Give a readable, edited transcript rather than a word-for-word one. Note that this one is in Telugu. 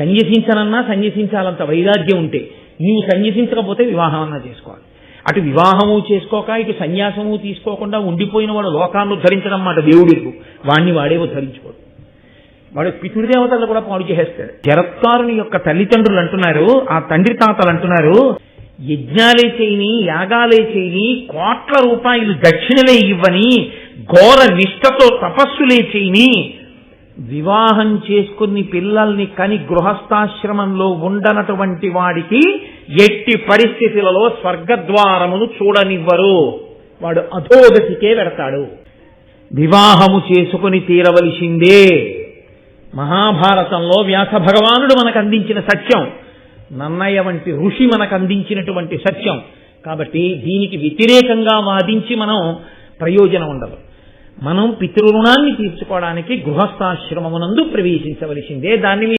సన్యసించనన్నా సన్యసించాలంత వైరాగ్యం ఉంటే, నీవు సన్యసించకపోతే వివాహం అన్నా చేసుకోవాలి. అటు వివాహము చేసుకోక ఇటు సన్యాసము తీసుకోకుండా ఉండిపోయిన వాడు లోకాన్ని ఉద్ధరించడం మాట దేవుడికు, వాణ్ణి వాడే ఉద్ధరించుకోడు. వాడు పితృదేవతలు కూడా పాడు చేసేస్తాడు. జరత్కారుని యొక్క తల్లిదండ్రులు అంటున్నారు, ఆ తండ్రి తాతలు అంటున్నారు, యజ్ఞాలే చేయని, యాగాలే చేయని, కోట్ల రూపాయలు దక్షిణలే ఇవ్వని, ఘోర నిష్ఠతో తపస్సులే చేయని, వివాహం చేసుకుని పిల్లల్ని కని గృహస్థాశ్రమంలో ఉండనటువంటి వాడికి ఎట్టి పరిస్థితులలో స్వర్గద్వారమును చూడనివ్వరు, వాడు అధోగతికే వెడతాడు. వివాహము చేసుకుని తీరవలసిందే. మహాభారతంలో వ్యాస భగవానుడు మనకు అందించిన సత్యం, నన్నయ్య వంటి ఋషి మనకు అందించినటువంటి సత్యం. కాబట్టి దీనికి వ్యతిరేకంగా వాదించి మనం ప్రయోజనం ఉండదు. మనం పితృరుణాన్ని తీర్చుకోవడానికి గృహస్థాశ్రమమునందు ప్రవేశించవలసిందే. దాన్ని